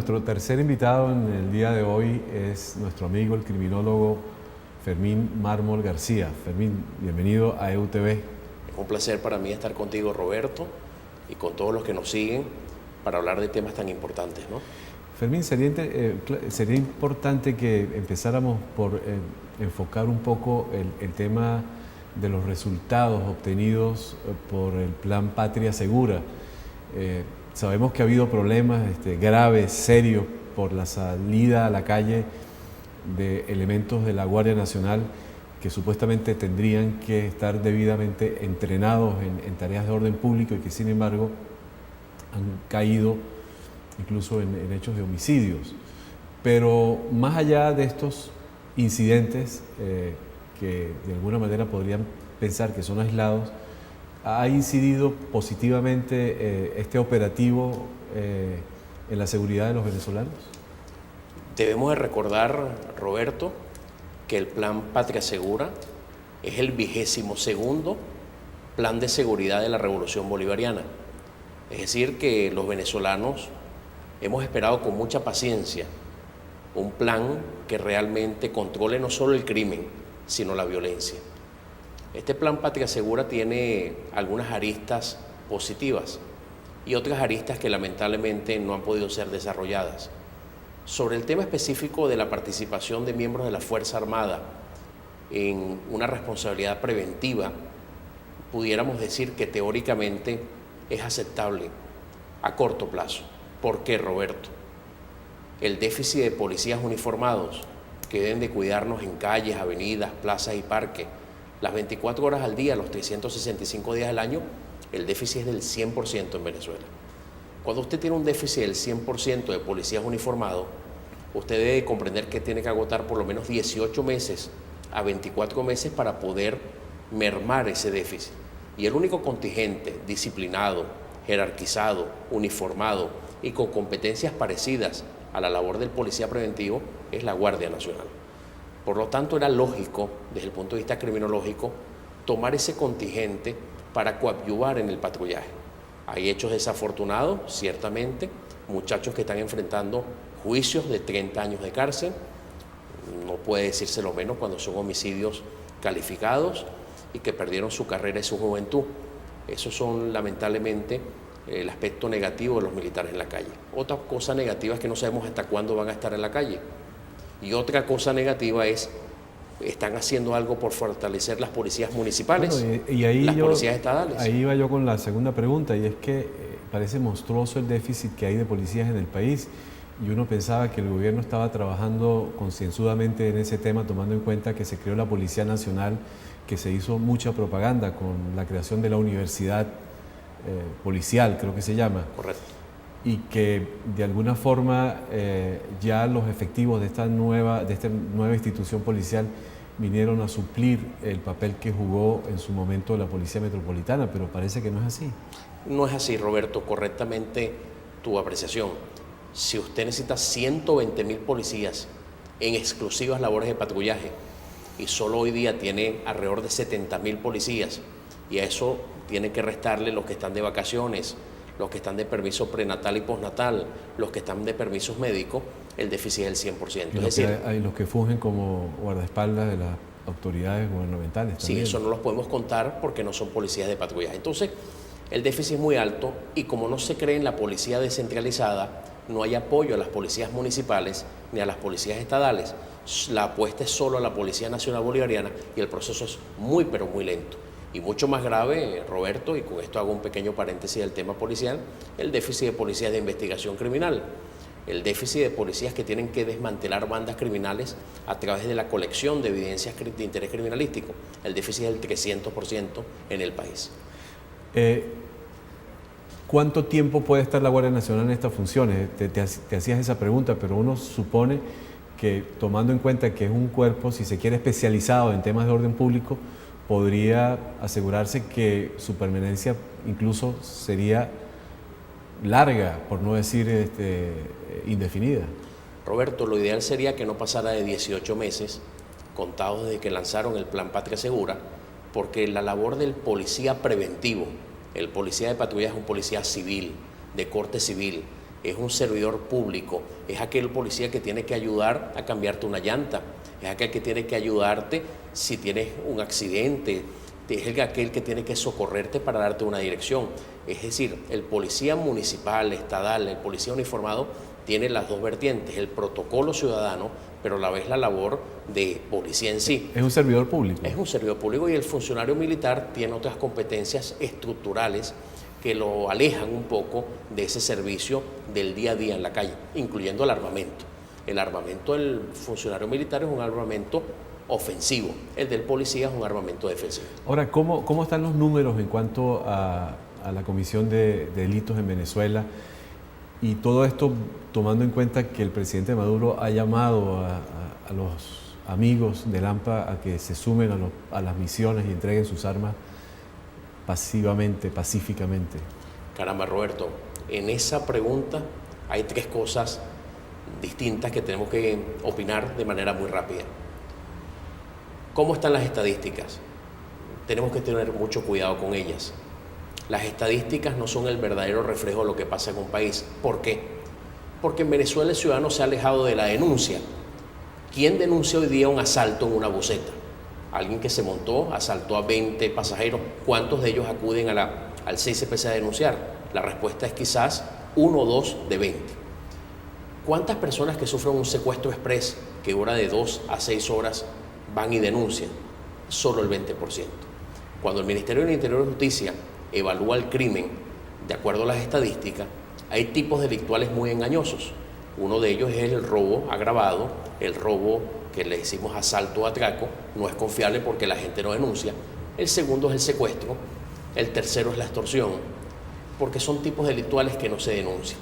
nuestro tercer invitado en el día de hoy es nuestro amigo, el criminólogo Fermín Mármol García. Fermín, bienvenido a EUTV. Es un placer para mí estar contigo, Roberto, y con todos los que nos siguen para hablar de temas tan importantes, ¿no? Fermín, sería importante que empezáramos por enfocar un poco el tema de los resultados obtenidos por el Plan Patria Segura. Sabemos que ha habido problemas graves, serios, por la salida a la calle de elementos de la Guardia Nacional que supuestamente tendrían que estar debidamente entrenados en tareas de orden público y que sin embargo han caído incluso en hechos de homicidios. Pero más allá de estos incidentes que de alguna manera podrían pensar que son aislados, ¿ha incidido positivamente este operativo en la seguridad de los venezolanos? Debemos de recordar, Roberto, que el Plan Patria Segura es el 22º plan de seguridad de la Revolución Bolivariana. Es decir, que los venezolanos hemos esperado con mucha paciencia un plan que realmente controle no solo el crimen, sino la violencia. Este Plan Patria Segura tiene algunas aristas positivas y otras aristas que lamentablemente no han podido ser desarrolladas. Sobre el tema específico de la participación de miembros de la Fuerza Armada en una responsabilidad preventiva, pudiéramos decir que teóricamente es aceptable a corto plazo. ¿Por qué, Roberto? El déficit de policías uniformados que deben de cuidarnos en calles, avenidas, plazas y parques, las 24 horas al día, los 365 días al año, el déficit es del 100% en Venezuela. Cuando usted tiene un déficit del 100% de policías uniformados, usted debe comprender que tiene que agotar por lo menos 18 meses a 24 meses para poder mermar ese déficit. Y el único contingente disciplinado, jerarquizado, uniformado y con competencias parecidas a la labor del policía preventivo es la Guardia Nacional. Por lo tanto, era lógico, desde el punto de vista criminológico, tomar ese contingente para coadyuvar en el patrullaje. Hay hechos desafortunados, ciertamente, muchachos que están enfrentando juicios de 30 años de cárcel, no puede decirse lo menos cuando son homicidios calificados y que perdieron su carrera y su juventud. Esos son lamentablemente el aspecto negativo de los militares en la calle. Otra cosa negativa es que no sabemos hasta cuándo van a estar en la calle. Y otra cosa negativa es, están haciendo algo por fortalecer las policías municipales, bueno, y ahí las policías estadales. Ahí iba yo con la segunda pregunta, y es que parece monstruoso el déficit que hay de policías en el país, y uno pensaba que el gobierno estaba trabajando concienzudamente en ese tema, tomando en cuenta que se creó la Policía Nacional, que se hizo mucha propaganda con la creación de la universidad policial, creo que se llama. Correcto. Y que de alguna forma ya los efectivos de esta nueva institución policial vinieron a suplir el papel que jugó en su momento la Policía Metropolitana, pero parece que no es así. No es así, Roberto, correctamente tu apreciación. Si usted necesita 120.000 policías en exclusivas labores de patrullaje y solo hoy día tiene alrededor de 70.000 policías, y a eso tiene que restarle los que están de vacaciones, los que están de permiso prenatal y postnatal, los que están de permisos médicos, el déficit es del 100%. Hay los que fungen como guardaespaldas de las autoridades gubernamentales también. Sí, eso no los podemos contar porque no son policías de patrullaje. Entonces, el déficit es muy alto y como no se cree en la policía descentralizada, no hay apoyo a las policías municipales ni a las policías estadales. La apuesta es solo a la Policía Nacional Bolivariana y el proceso es muy, pero muy lento. Y mucho más grave, Roberto, y con esto hago un pequeño paréntesis del tema policial, el déficit de policías de investigación criminal, el déficit de policías que tienen que desmantelar bandas criminales a través de la colección de evidencias de interés criminalístico. El déficit es del 300% en el país. ¿Cuánto tiempo puede estar la Guardia Nacional en estas funciones? Te hacías esa pregunta, pero uno supone que, tomando en cuenta que es un cuerpo, si se quiere, especializado en temas de orden público, podría asegurarse que su permanencia incluso sería larga, por no decir indefinida. Roberto, lo ideal sería que no pasara de 18 meses, contados desde que lanzaron el Plan Patria Segura, porque la labor del policía preventivo, el policía de patrulla es un policía civil, de corte civil, es un servidor público, es aquel policía que tiene que ayudar a cambiarte una llanta, es aquel que tiene que ayudarte si tienes un accidente, es aquel que tiene que socorrerte para darte una dirección. Es decir, el policía municipal, estatal, el policía uniformado tiene las dos vertientes, el protocolo ciudadano, pero a la vez la labor de policía en sí. Es un servidor público. Es un servidor público, y el funcionario militar tiene otras competencias estructurales que lo alejan un poco de ese servicio del día a día en la calle, incluyendo el armamento. El armamento del funcionario militar es un armamento ofensivo, el del policía es un armamento defensivo. Ahora, ¿cómo están los números en cuanto a la Comisión de Delitos en Venezuela? Y todo esto tomando en cuenta que el presidente Maduro ha llamado a los amigos del AMPA a que se sumen a las misiones y entreguen sus armas pasivamente, pacíficamente. Caramba, Roberto, en esa pregunta hay tres cosas distintas que tenemos que opinar de manera muy rápida. ¿Cómo están las estadísticas? Tenemos que tener mucho cuidado con ellas. Las estadísticas no son el verdadero reflejo de lo que pasa en un país. ¿Por qué? Porque en Venezuela el ciudadano se ha alejado de la denuncia. ¿Quién denuncia hoy día un asalto en una buseta? Alguien que se montó, asaltó a 20 pasajeros. ¿Cuántos de ellos acuden al CICPC a denunciar? La respuesta es quizás 1 o 2 de 20. ¿Cuántas personas que sufren un secuestro express que dura de 2 a 6 horas van y denuncian? Solo el 20%. Cuando el Ministerio del Interior y Justicia evalúa el crimen, de acuerdo a las estadísticas, hay tipos delictuales muy engañosos. Uno de ellos es el robo agravado, el robo que le decimos asalto o atraco, no es confiable porque la gente no denuncia. El segundo es el secuestro, el tercero es la extorsión, porque son tipos delictuales que no se denuncian.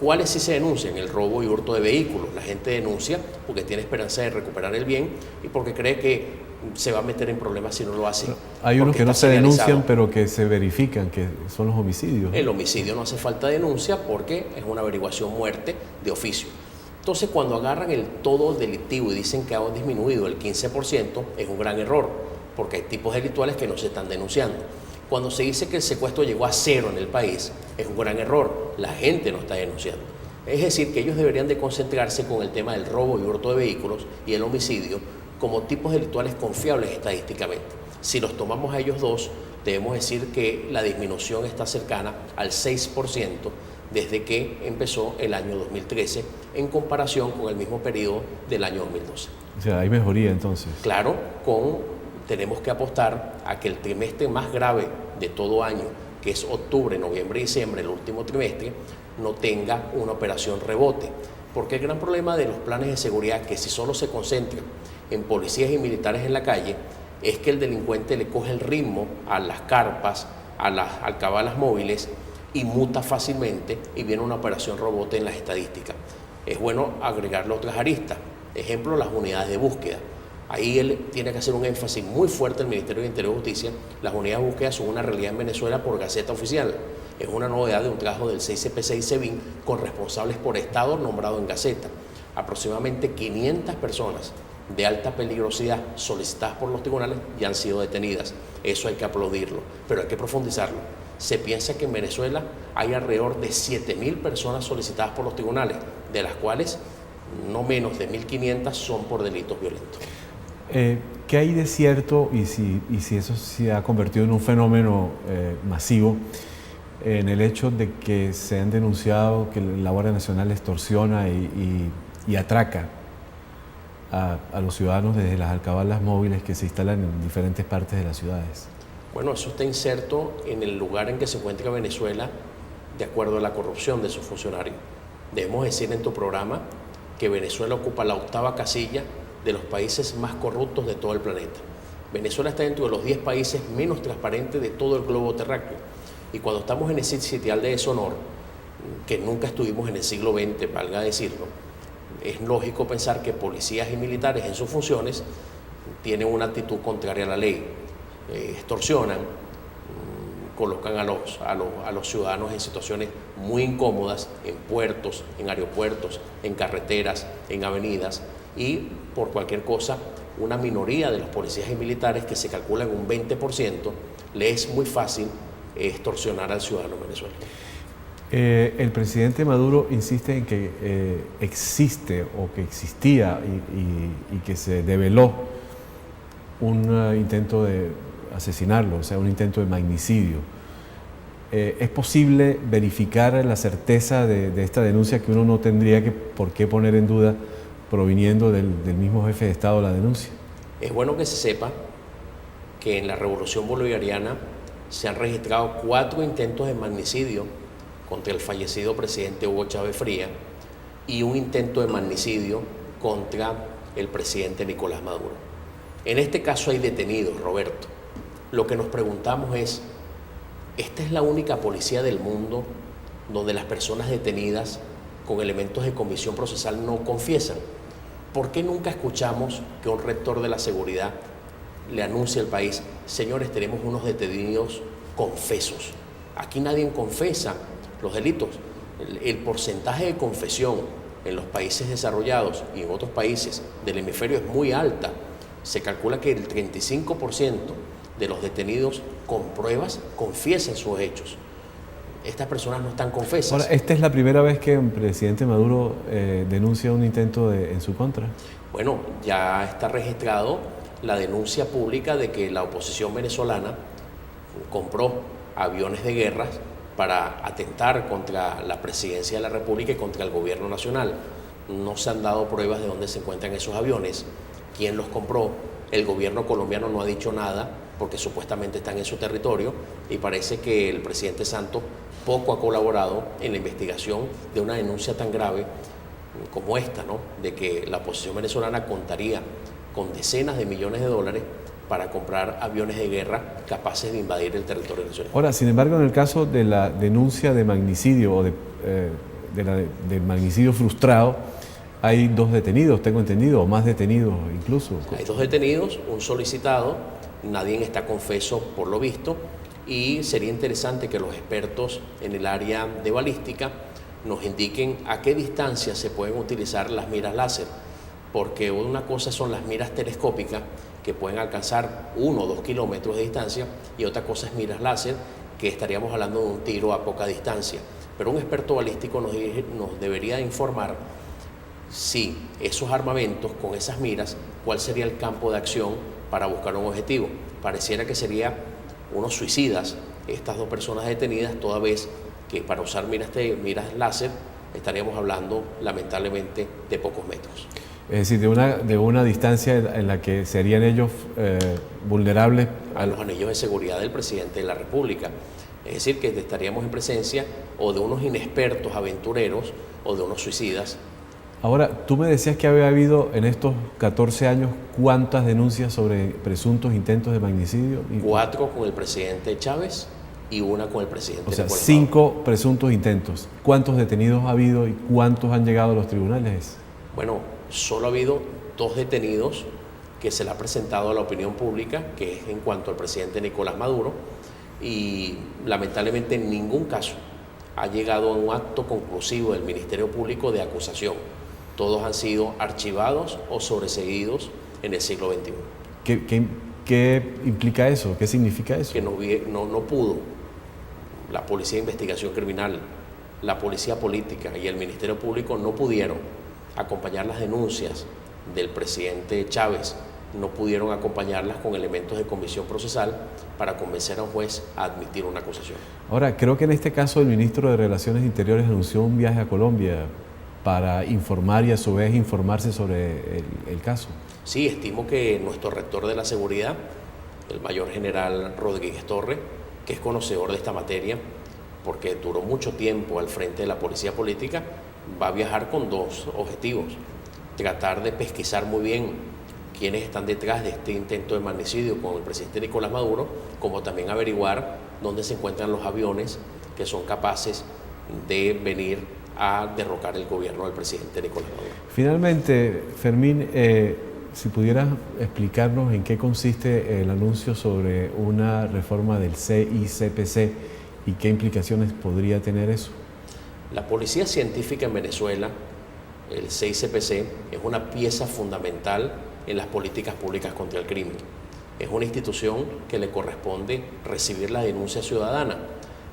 ¿Cuáles sí se denuncian? El robo y hurto de vehículos. La gente denuncia porque tiene esperanza de recuperar el bien y porque cree que se va a meter en problemas si no lo hace. Hay unos que no se denuncian, pero que se verifican, que son los homicidios. El homicidio no hace falta denuncia porque es una averiguación muerte de oficio. Entonces, cuando agarran el todo delictivo y dicen que ha disminuido el 15%, es un gran error, porque hay tipos delictuales que no se están denunciando. Cuando se dice que el secuestro llegó a 0 en el país, es un gran error, la gente no está denunciando. Es decir, que ellos deberían de concentrarse con el tema del robo y hurto de vehículos y el homicidio como tipos delictuales confiables estadísticamente. Si los tomamos a ellos dos, debemos decir que la disminución está cercana al 6% desde que empezó el año 2013 en comparación con el mismo periodo del año 2012. O sea, hay mejoría entonces. Claro, tenemos que apostar a que el trimestre más grave de todo año, que es octubre, noviembre y diciembre, el último trimestre, no tenga una operación rebote. Porque el gran problema de los planes de seguridad, que si solo se concentran en policías y militares en la calle, es que el delincuente le coge el ritmo a las carpas, a las alcabalas móviles y muta fácilmente y viene una operación rebote en las estadísticas. Es bueno agregarle otras aristas. Ejemplo, las unidades de búsqueda. Ahí él tiene que hacer un énfasis muy fuerte el Ministerio de Interior y Justicia. Las unidades de búsqueda son una realidad en Venezuela por Gaceta Oficial. Es una novedad de un trabajo del CICPC y SEBIN con responsables por estado nombrados en Gaceta. Aproximadamente 500 personas de alta peligrosidad solicitadas por los tribunales ya han sido detenidas. Eso hay que aplaudirlo, pero hay que profundizarlo. Se piensa que en Venezuela hay alrededor de 7.000 personas solicitadas por los tribunales, de las cuales no menos de 1.500 son por delitos violentos. ¿Qué hay de cierto y si eso se ha convertido en un fenómeno masivo en el hecho de que se han denunciado que la Guardia Nacional extorsiona y atraca a los ciudadanos desde las alcabalas móviles que se instalan en diferentes partes de las ciudades? Bueno, eso está inserto en el lugar en que se encuentra Venezuela de acuerdo a la corrupción de sus funcionarios. Debemos decir en tu programa que Venezuela ocupa la 8ª casilla de los países más corruptos de todo el planeta. Venezuela está dentro de los 10 países menos transparentes de todo el globo terráqueo. Y cuando estamos en ese sitial de deshonor, que nunca estuvimos en el siglo XX, valga decirlo, es lógico pensar que policías y militares en sus funciones tienen una actitud contraria a la ley. Extorsionan, colocan a los ciudadanos en situaciones muy incómodas, en puertos, en aeropuertos, en carreteras, en avenidas, y por cualquier cosa, una minoría de los policías y militares, que se calcula en un 20%, le es muy fácil extorsionar al ciudadano en Venezuela. El presidente Maduro insiste en que existe o que existía y que se develó un intento de asesinarlo, o sea, un intento de magnicidio. ¿Es posible verificar la certeza de esta denuncia que uno no tendría por qué poner en duda proviniendo del mismo jefe de Estado la denuncia? Es bueno que se sepa que en la Revolución Bolivariana se han registrado 4 intentos de magnicidio contra el fallecido presidente Hugo Chávez Frías y un intento de magnicidio contra el presidente Nicolás Maduro. En este caso hay detenidos, Roberto. Lo que nos preguntamos es, ¿esta es la única policía del mundo donde las personas detenidas con elementos de comisión procesal no confiesan? ¿Por qué nunca escuchamos que un rector de la seguridad le anuncie al país, señores, tenemos unos detenidos confesos? Aquí nadie confesa los delitos. El porcentaje de confesión en los países desarrollados y en otros países del hemisferio es muy alta. Se calcula que el 35% de los detenidos con pruebas confiesan sus hechos. Estas personas no están confesas. Ahora, ¿esta es la primera vez que el presidente Maduro denuncia un intento en su contra? Bueno, ya está registrado la denuncia pública de que la oposición venezolana compró aviones de guerra para atentar contra la presidencia de la República y contra el gobierno nacional. No se han dado pruebas de dónde se encuentran esos aviones, quién los compró. El gobierno colombiano no ha dicho nada porque supuestamente están en su territorio y parece que el presidente Santos poco ha colaborado en la investigación de una denuncia tan grave como esta, ¿no? De que la oposición venezolana contaría con decenas de millones de dólares para comprar aviones de guerra capaces de invadir el territorio nacional. Ahora, sin embargo, en el caso de la denuncia de magnicidio o del magnicidio frustrado, hay 2 detenidos, tengo entendido, o más detenidos incluso. Hay 2 detenidos, un solicitado, nadie está confeso por lo visto, y sería interesante que los expertos en el área de balística nos indiquen a qué distancia se pueden utilizar las miras láser, porque una cosa son las miras telescópicas que pueden alcanzar 1 o 2 kilómetros de distancia y otra cosa es miras láser, que estaríamos hablando de un tiro a poca distancia. Pero un experto balístico nos debería informar si esos armamentos con esas miras, cuál sería el campo de acción para buscar un objetivo. Pareciera que sería unos suicidas estas 2 personas detenidas, toda vez que para usar miras láser estaríamos hablando lamentablemente de pocos metros. Es decir, de una distancia en la que serían ellos vulnerables a los anillos de seguridad del presidente de la República. Es decir, que estaríamos en presencia o de unos inexpertos aventureros o de unos suicidas. Ahora, tú me decías que había habido en estos 14 años ¿cuántas denuncias sobre presuntos intentos de magnicidio? 4 con el presidente Chávez y 1 con el presidente Nicolás. O sea, Nicolás 5 presuntos intentos. ¿Cuántos detenidos ha habido y cuántos han llegado a los tribunales? Bueno, solo ha habido 2 detenidos que se le ha presentado a la opinión pública, que es en cuanto al presidente Nicolás Maduro, y lamentablemente en ningún caso ha llegado a un acto conclusivo del Ministerio Público de acusación. Todos han sido archivados o sobreseídos en el siglo XXI. ¿Qué implica eso? ¿Qué significa eso? Que no pudo la Policía de Investigación Criminal, la Policía Política y el Ministerio Público no pudieron acompañar las denuncias del presidente Chávez, no pudieron acompañarlas con elementos de comisión procesal para convencer a un juez a admitir una acusación. Ahora, creo que en este caso el ministro de Relaciones Interiores anunció un viaje a Colombia para informar y a su vez informarse sobre el caso. Sí, estimo que nuestro rector de la seguridad, el mayor general Rodríguez Torre, que es conocedor de esta materia, porque duró mucho tiempo al frente de la Policía Política, va a viajar con 2 objetivos: tratar de pesquisar muy bien quiénes están detrás de este intento de magnicidio con el presidente Nicolás Maduro, como también averiguar dónde se encuentran los aviones que son capaces de venir a derrocar el gobierno del presidente Nicolás Maduro. Finalmente, Fermín, si pudieras explicarnos en qué consiste el anuncio sobre una reforma del CICPC y qué implicaciones podría tener eso. La Policía Científica en Venezuela, el CICPC, es una pieza fundamental en las políticas públicas contra el crimen. Es una institución que le corresponde recibir la denuncia ciudadana.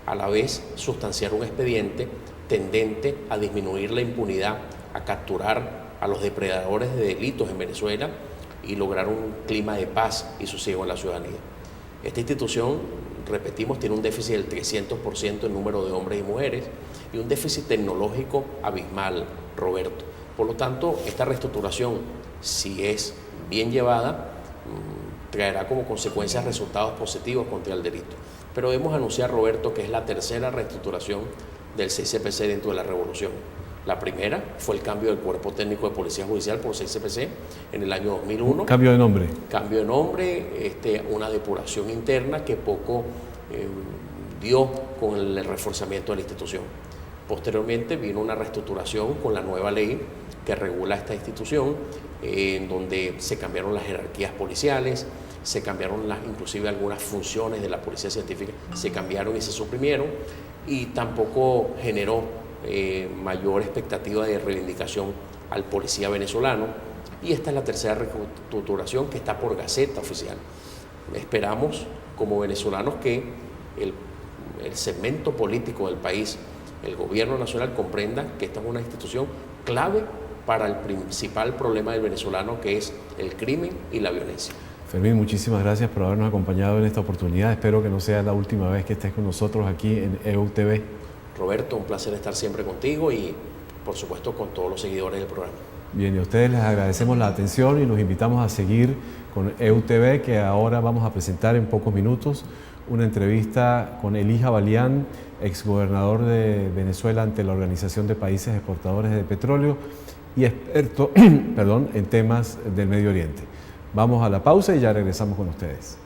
a la vez sustanciar un expediente tendente a disminuir la impunidad, a capturar a los depredadores de delitos en Venezuela y lograr un clima de paz y sosiego en la ciudadanía. Esta institución, repetimos, tiene un déficit del 300% en número de hombres y mujeres y un déficit tecnológico abismal, Roberto. Por lo tanto, esta reestructuración, si es bien llevada, traerá como consecuencia resultados positivos contra el delito. Pero debemos anunciar, Roberto, que es la tercera reestructuración del 6CPC dentro de la revolución. La primera fue el cambio del Cuerpo Técnico de Policía Judicial por 6CPC en el año 2001. Cambio de nombre. Cambio de nombre, una depuración interna que poco dio con el reforzamiento de la institución. Posteriormente vino una reestructuración con la nueva ley que regula esta institución, en donde se cambiaron las jerarquías policiales, se cambiaron inclusive algunas funciones de la policía científica, se cambiaron y se suprimieron, y tampoco generó mayor expectativa de reivindicación al policía venezolano. Y esta es la tercera reestructuración que está por Gaceta Oficial. Esperamos como venezolanos que el segmento político del país, el gobierno nacional, comprenda que esta es una institución clave para el principal problema del venezolano, que es el crimen y la violencia. Fermín, muchísimas gracias por habernos acompañado en esta oportunidad. Espero que no sea la última vez que estés con nosotros aquí en EUTV. Roberto, un placer estar siempre contigo y, por supuesto, con todos los seguidores del programa. Bien, y a ustedes les agradecemos la atención y los invitamos a seguir con EUTV, que ahora vamos a presentar en pocos minutos una entrevista con Elijah Balián, exgobernador de Venezuela ante la Organización de Países Exportadores de Petróleo y experto en temas del Medio Oriente. Vamos a la pausa y ya regresamos con ustedes.